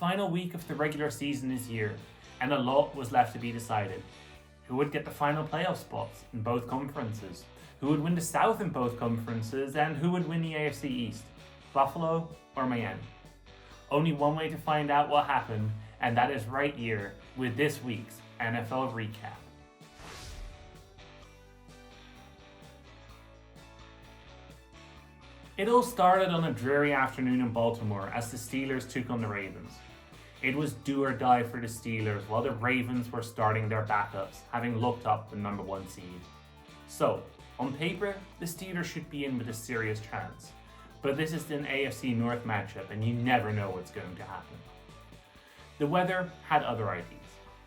final week of the regular season is here, and a lot was left to be decided. Who would get the final playoff spots in both conferences? Who would win the South in both conferences? And who would win the AFC East? Buffalo or Miami? Only one way to find out what happened, and that is right here with this week's NFL Recap. It all started on a dreary afternoon in Baltimore as the Steelers took on the Ravens. It was do or die for the Steelers while the Ravens were starting their backups, having looked up the number 1 seed. So, on paper, the Steelers should be in with a serious chance. But this is an AFC North matchup and you never know what's going to happen. The weather had other ideas.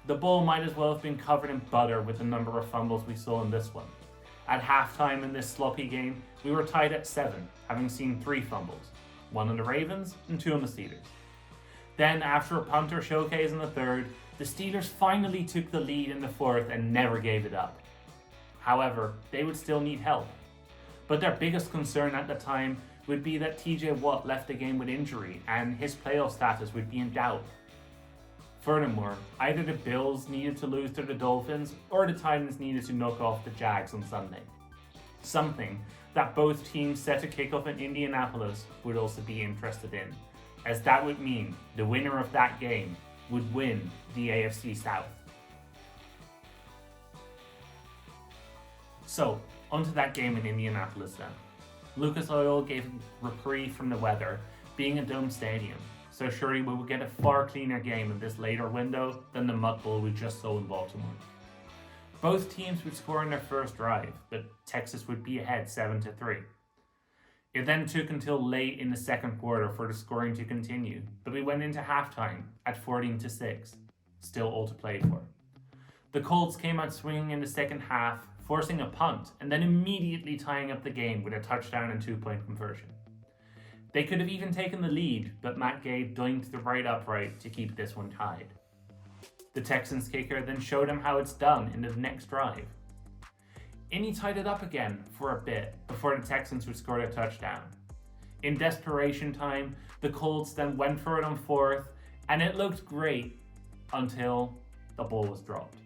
The ball might as well have been covered in butter with the number of fumbles we saw in this one. At halftime in this sloppy game, we were tied at 7, having seen 3 fumbles. 1 on the Ravens and 2 on the Steelers. Then, after a punter showcase in the third, the Steelers finally took the lead in the fourth and never gave it up. However, they would still need help. But their biggest concern at the time would be that TJ Watt left the game with injury and his playoff status would be in doubt. Furthermore, either the Bills needed to lose to the Dolphins or the Titans needed to knock off the Jags on Sunday. Something that both teams set to kick off in Indianapolis would also be interested in, as that would mean the winner of that game would win the AFC South. So, onto that game in Indianapolis then. Lucas Oil gave a reprieve from the weather, being a dome stadium, so surely we will get a far cleaner game in this later window than the mud bowl we just saw in Baltimore. Both teams would score in their first drive, but Texas would be ahead 7-3. It then took until late in the second quarter for the scoring to continue, but we went into halftime at 14-6, still all to play for. The Colts came out swinging in the second half, forcing a punt, and then immediately tying up the game with a touchdown and 2-point conversion. They could have even taken the lead, but Matt Gay dunked the right upright to keep this one tied. The Texans kicker then showed him how it's done in the next drive. Indy tied it up again for a bit before the Texans would score a touchdown. In desperation time, the Colts then went for it on fourth, and it looked great until the ball was dropped.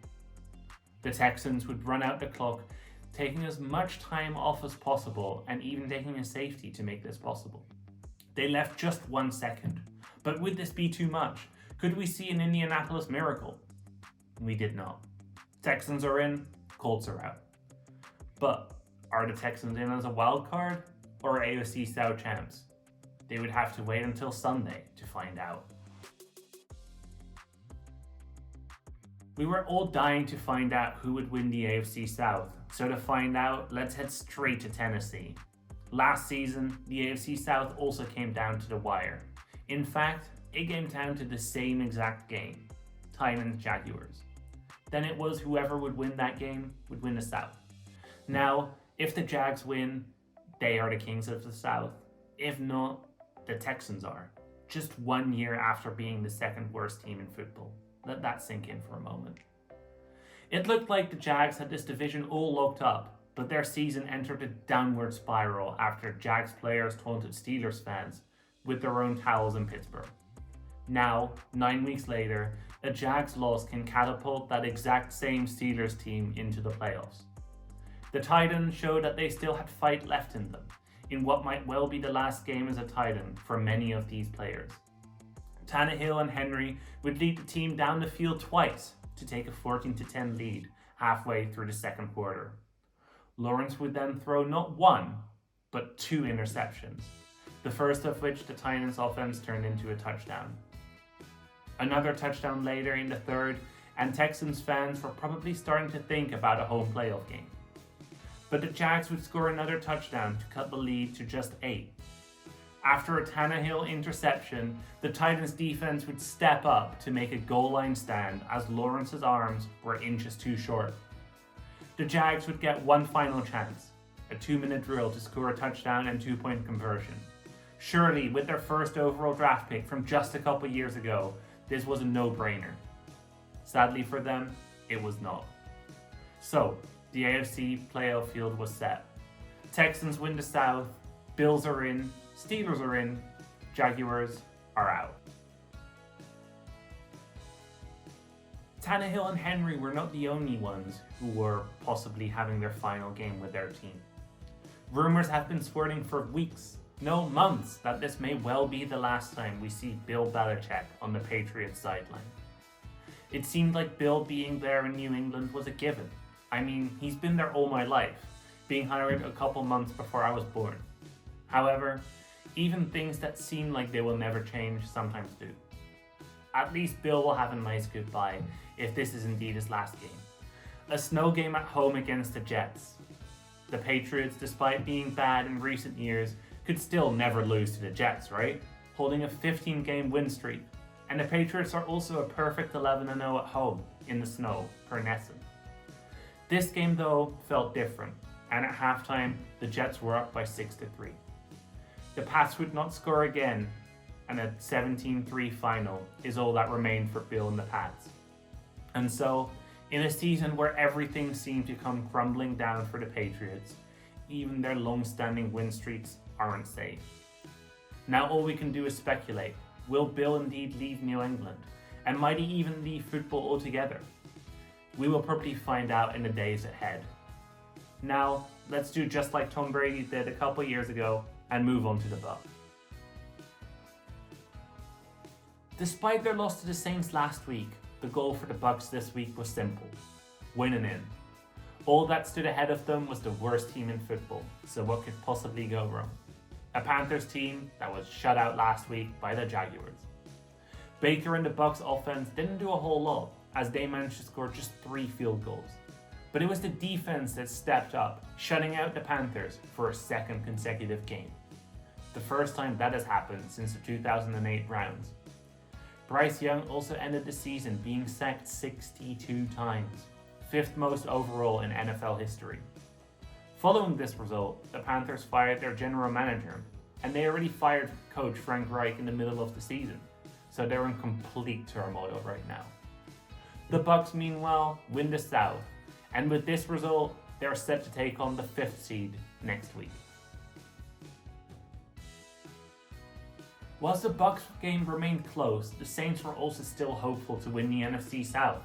The Texans would run out the clock, taking as much time off as possible and even taking a safety to make this possible. They left just 1 second, but would this be too much? Could we see an Indianapolis miracle? We did not. Texans are in, Colts are out. But are the Texans in as a wild card or AFC South champs? They would have to wait until Sunday to find out. We were all dying to find out who would win the AFC South, so to find out, let's head straight to Tennessee. Last season, the AFC South also came down to the wire. In fact, it came down to the same exact game, Titans-Jaguars. Then it was whoever would win that game would win the South. Now, if the Jags win, they are the kings of the South. If not, the Texans are. Just 1 year after being the second worst team in football. Let that sink in for a moment. It looked like the Jags had this division all locked up, but their season entered a downward spiral after Jags players taunted Steelers fans with their own towels in Pittsburgh. Now, 9 weeks later, a Jags loss can catapult that exact same Steelers team into the playoffs. The Titans showed that they still had fight left in them, in what might well be the last game as a Titan for many of these players. Tannehill and Henry would lead the team down the field twice to take a 14-10 lead halfway through the second quarter. Lawrence would then throw not 1, but 2 interceptions, the first of which the Titans offense turned into a touchdown. Another touchdown later in the third, and Texans fans were probably starting to think about a home playoff game. But the Jags would score another touchdown to cut the lead to just 8. After a Tannehill interception, the Titans defense would step up to make a goal line stand as Lawrence's arms were inches too short. The Jags would get one final chance, a 2-minute drill to score a touchdown and 2-point conversion. Surely, with their first overall draft pick from just a couple years ago, this was a no-brainer. Sadly for them, it was not. So, the AFC playoff field was set. Texans win the South, Bills are in, Steelers are in, Jaguars are out. Tannehill and Henry were not the only ones who were possibly having their final game with their team. Rumors have been swirling for weeks, no months, that this may well be the last time we see Bill Belichick on the Patriots sideline. It seemed like Bill being there in New England was a given. I mean, he's been there all my life, being hired a couple months before I was born. However, even things that seem like they will never change sometimes do. At least Bill will have a nice goodbye if this is indeed his last game. A snow game at home against the Jets. The Patriots, despite being bad in recent years, could still never lose to the Jets, right? Holding a 15-game win streak. And the Patriots are also a perfect 11-0 at home in the snow per Nesson. This game though felt different, and at halftime the Jets were up by 6-3. The Pats would not score again, and a 17-3 final is all that remained for Bill and the Pats. And so, in a season where everything seemed to come crumbling down for the Patriots, even their long-standing win streaks aren't safe. Now all we can do is speculate. Will Bill indeed leave New England? And might he even leave football altogether? We will probably find out in the days ahead. Now, let's do just like Tom Brady did a couple years ago and move on to the Bucs. Despite their loss to the Saints last week, the goal for the Bucs this week was simple: win and in. All that stood ahead of them was the worst team in football, so what could possibly go wrong? A Panthers team that was shut out last week by the Jaguars. Baker and the Bucs offense didn't do a whole lot, as they managed to score just 3 field goals. But it was the defense that stepped up, shutting out the Panthers for a second consecutive game. The first time that has happened since the 2008 Browns. Bryce Young also ended the season being sacked 62 times, 5th most overall in NFL history. Following this result, the Panthers fired their general manager, and they already fired coach Frank Reich in the middle of the season, so they're in complete turmoil right now. The Bucs, meanwhile, win the South, and with this result, they're set to take on the 5th seed next week. Whilst the Bucs game remained close, the Saints were also still hopeful to win the NFC South.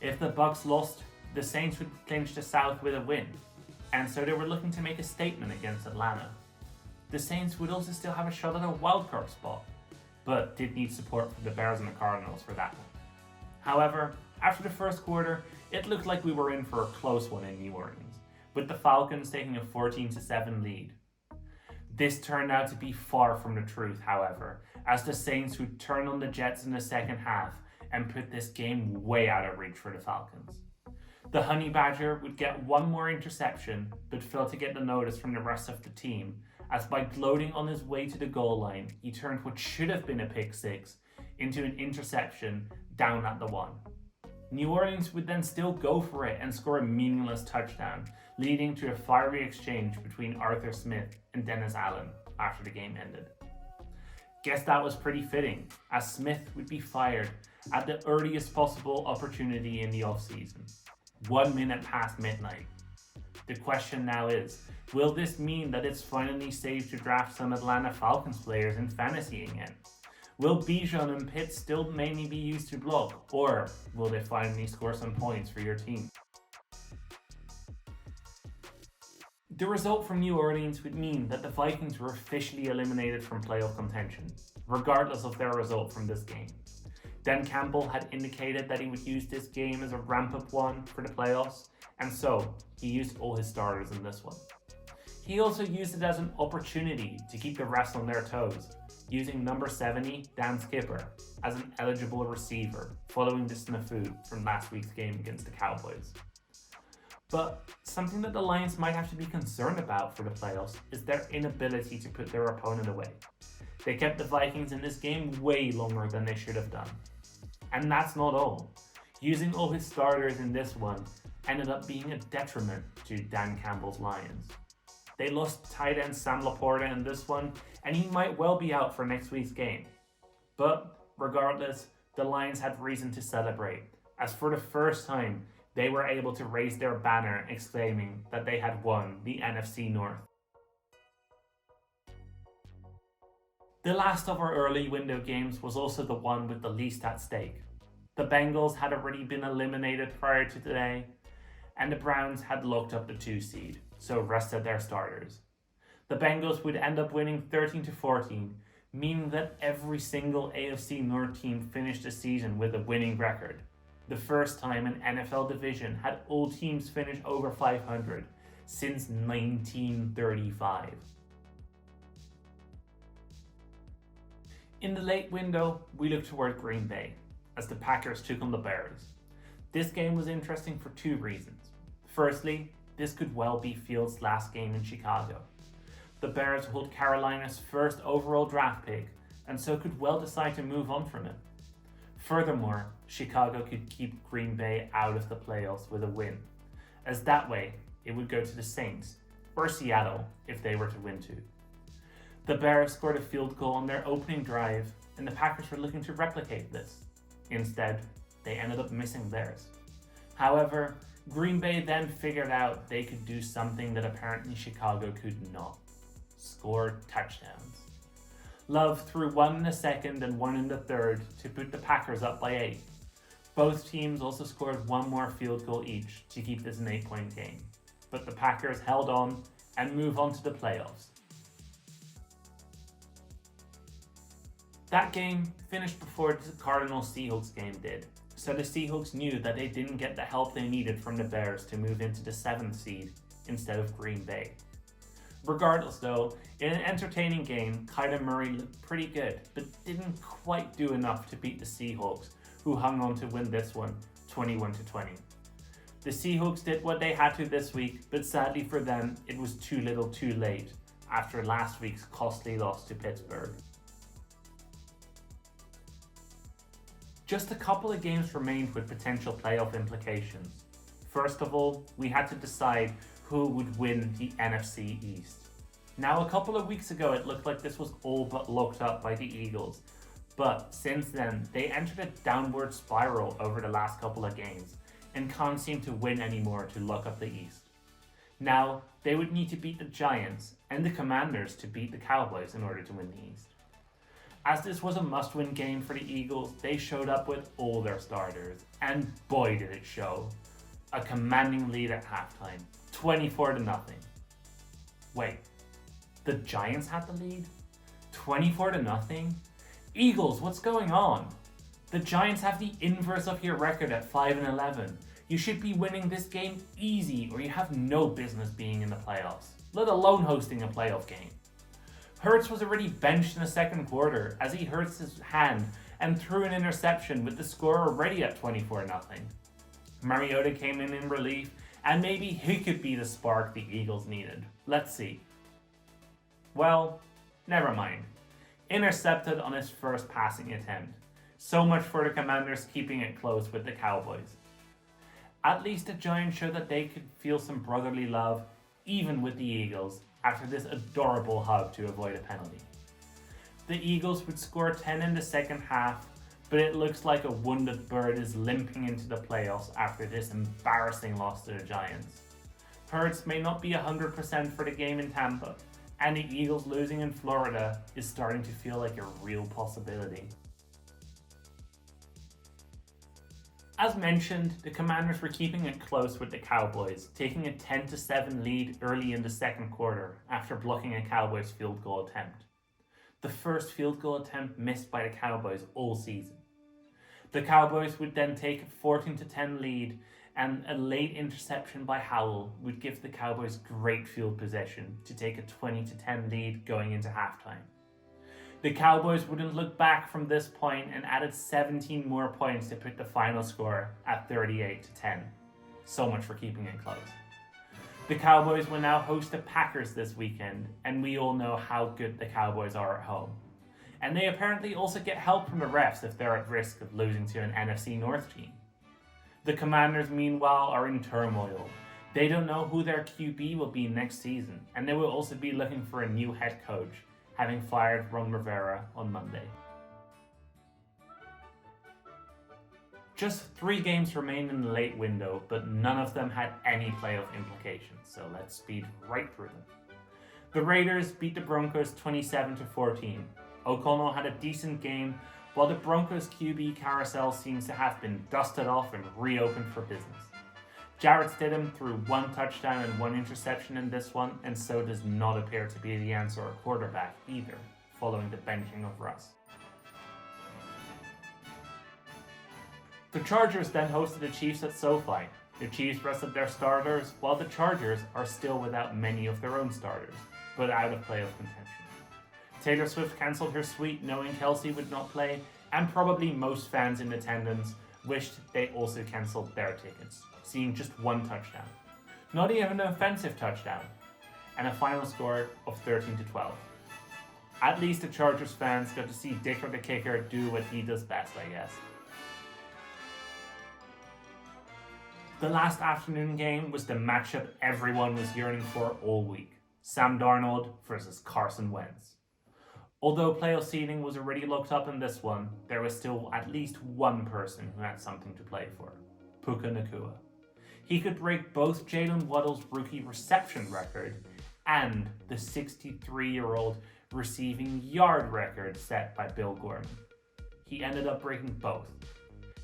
If the Bucs lost, the Saints would clinch the South with a win, and so they were looking to make a statement against Atlanta. The Saints would also still have a shot at a wildcard spot, but did need support from the Bears and the Cardinals for that one. However, after the first quarter, it looked like we were in for a close one in New Orleans, with the Falcons taking a 14-7 lead. This turned out to be far from the truth, however, as the Saints would turn on the Jets in the second half and put this game way out of reach for the Falcons. The Honey Badger would get one more interception, but failed to get the notice from the rest of the team, as by gloating on his way to the goal line, he turned what should have been a pick six into an interception down at the 1. New Orleans would then still go for it and score a meaningless touchdown, leading to a fiery exchange between Arthur Smith and Dennis Allen after the game ended. Guess that was pretty fitting, as Smith would be fired at the earliest possible opportunity in the offseason, 1 minute past midnight. The question now is, will this mean that it's finally safe to draft some Atlanta Falcons players in fantasy again? Will Bijan and Pitts still mainly be used to block, or will they finally score some points for your team? The result from New Orleans would mean that the Vikings were officially eliminated from playoff contention, regardless of their result from this game. Dan Campbell had indicated that he would use this game as a ramp-up one for the playoffs, and so he used all his starters in this one. He also used it as an opportunity to keep the rest on their toes, using number 70, Dan Skipper, as an eligible receiver following the snafu from last week's game against the Cowboys. But something that the Lions might have to be concerned about for the playoffs is their inability to put their opponent away. They kept the Vikings in this game way longer than they should have done. And that's not all. Using all his starters in this one ended up being a detriment to Dan Campbell's Lions. They lost tight end Sam Laporta in this one, and he might well be out for next week's game. But regardless, the Lions had reason to celebrate, as for the first time, they were able to raise their banner exclaiming that they had won the NFC North. The last of our early window games was also the one with the least at stake. The Bengals had already been eliminated prior to today, and the Browns had locked up the 2 seed, so rested their starters. The Bengals would end up winning 13-14, meaning that every single AFC North team finished the season with a winning record. The first time an NFL division had all teams finish over 500 since 1935. In the late window, we look toward Green Bay, as the Packers took on the Bears. This game was interesting for 2 reasons. Firstly, this could well be Fields' last game in Chicago. The Bears hold Carolina's first overall draft pick, and so could well decide to move on from it. Furthermore, Chicago could keep Green Bay out of the playoffs with a win, as that way it would go to the Saints, or Seattle if they were to win too. The Bears scored a field goal on their opening drive, and the Packers were looking to replicate this. Instead, they ended up missing theirs. However, Green Bay then figured out they could do something that apparently Chicago could not: score touchdowns. Love threw 1 in the second and 1 in the third to put the Packers up by 8. Both teams also scored 1 more field goal each to keep this an 8-point game, but the Packers held on and moved on to the playoffs. That game finished before the Cardinals-Seahawks game did, so the Seahawks knew that they didn't get the help they needed from the Bears to move into the 7th seed instead of Green Bay. Regardless though, in an entertaining game, Kyler Murray looked pretty good, but didn't quite do enough to beat the Seahawks, who hung on to win this one 21-20. The Seahawks did what they had to this week, but sadly for them, it was too little too late after last week's costly loss to Pittsburgh. Just a couple of games remained with potential playoff implications. First of all, we had to decide who would win the NFC East. Now, a couple of weeks ago, it looked like this was all but locked up by the Eagles, but since then, they entered a downward spiral over the last couple of games and can't seem to win anymore to lock up the East. Now, they would need to beat the Giants and the Commanders to beat the Cowboys in order to win the East. As this was a must-win game for the Eagles, they showed up with all their starters, and boy did it show. A commanding lead at halftime, 24-0. Wait, the Giants had the lead? 24-0? Eagles, what's going on? The Giants have the inverse of your record at 5-11. You should be winning this game easy, or you have no business being in the playoffs, let alone hosting a playoff game. Hurts was already benched in the second quarter as he hurts his hand and threw an interception with the score already at 24-0. Mariota came in relief, and maybe he could be the spark the Eagles needed. Let's see. Well, never mind. Intercepted on his first passing attempt. So much for the Commanders keeping it close with the Cowboys. At least the Giants showed that they could feel some brotherly love, even with the Eagles, after this adorable hug to avoid a penalty. The Eagles would score 10 in the second half, but it looks like a wounded bird is limping into the playoffs after this embarrassing loss to the Giants. Hurts may not be 100% for the game in Tampa, and the Eagles losing in Florida is starting to feel like a real possibility. As mentioned, the Commanders were keeping it close with the Cowboys, taking a 10-7 lead early in the second quarter after blocking a Cowboys field goal attempt. The first field goal attempt missed by the Cowboys all season. The Cowboys would then take a 14-10 lead, and a late interception by Howell would give the Cowboys great field possession to take a 20-10 lead going into halftime. The Cowboys wouldn't look back from this point and added 17 more points to put the final score at 38-10. So much for keeping it close. The Cowboys will now host the Packers this weekend, and we all know how good the Cowboys are at home. And they apparently also get help from the refs if they're at risk of losing to an NFC North team. The Commanders, meanwhile, are in turmoil. They don't know who their QB will be next season, and they will also be looking for a new head coach, having fired Ron Rivera on Monday. Just 3 games remained in the late window, but none of them had any playoff implications, so let's speed right through them. The Raiders beat the Broncos 27-14. O'Connell had a decent game, while the Broncos QB carousel seems to have been dusted off and reopened for business. Jarrett Stidham threw 1 touchdown and 1 interception in this one, and so does not appear to be the answer at quarterback either, following the benching of Russ. The Chargers then hosted the Chiefs at SoFi. The Chiefs rested their starters, while the Chargers are still without many of their own starters, but out of playoff contention. Taylor Swift cancelled her suite knowing Kelsey would not play, and probably most fans in attendance wished they also cancelled their tickets, seeing just 1 touchdown. Not even an offensive touchdown, and a final score of 13-12. At least the Chargers fans got to see Dicker the kicker do what he does best, I guess. The last afternoon game was the matchup everyone was yearning for all week. Sam Darnold versus Carson Wentz. Although playoff seeding was already locked up in this one, there was still at least one person who had something to play for. Puka Nacua. He could break both Jalen Waddle's rookie reception record and the 63-year-old receiving yard record set by Bill Gorman. He ended up breaking both.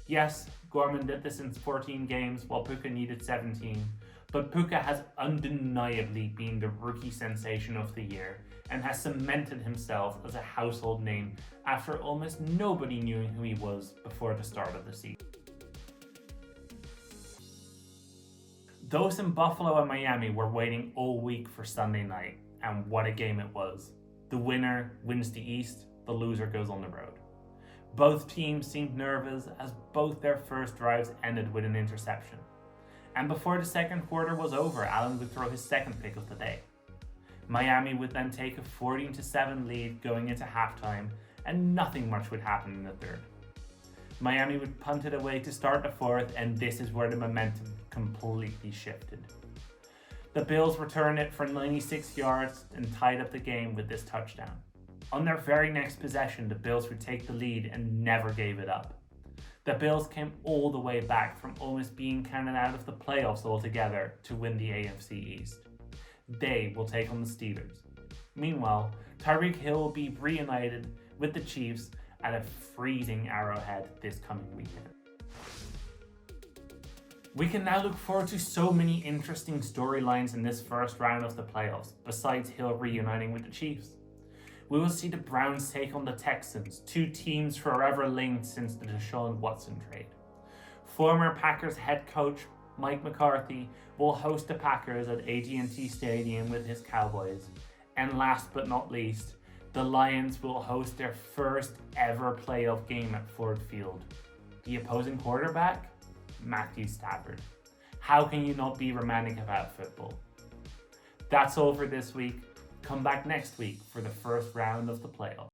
Yes, Gorman did this in 14 games while Puka needed 17, but Puka has undeniably been the rookie sensation of the year and has cemented himself as a household name after almost nobody knew who he was before the start of the season. Those in Buffalo and Miami were waiting all week for Sunday night, and what a game it was. The winner wins the East, the loser goes on the road. Both teams seemed nervous as both their first drives ended with an interception. And before the second quarter was over, Allen would throw his second pick of the day. Miami would then take a 14-7 lead going into halftime, and nothing much would happen in the third. Miami would punt it away to start the fourth, and this is where the momentum completely shifted. The Bills returned it for 96 yards and tied up the game with this touchdown. On their very next possession, the Bills would take the lead and never gave it up. The Bills came all the way back from almost being counted out of the playoffs altogether to win the AFC East. They will take on the Steelers. Meanwhile, Tyreek Hill will be reunited with the Chiefs at a freezing Arrowhead this coming weekend. We can now look forward to so many interesting storylines in this first round of the playoffs, besides Hill reuniting with the Chiefs. We will see the Browns take on the Texans, 2 teams forever linked since the Deshaun Watson trade. Former Packers head coach Mike McCarthy will host the Packers at AT&T Stadium with his Cowboys. And last but not least, the Lions will host their first ever playoff game at Ford Field. The opposing quarterback? Matthew Stafford. How can you not be romantic about football? That's all for this week. Come back next week for the first round of the playoffs.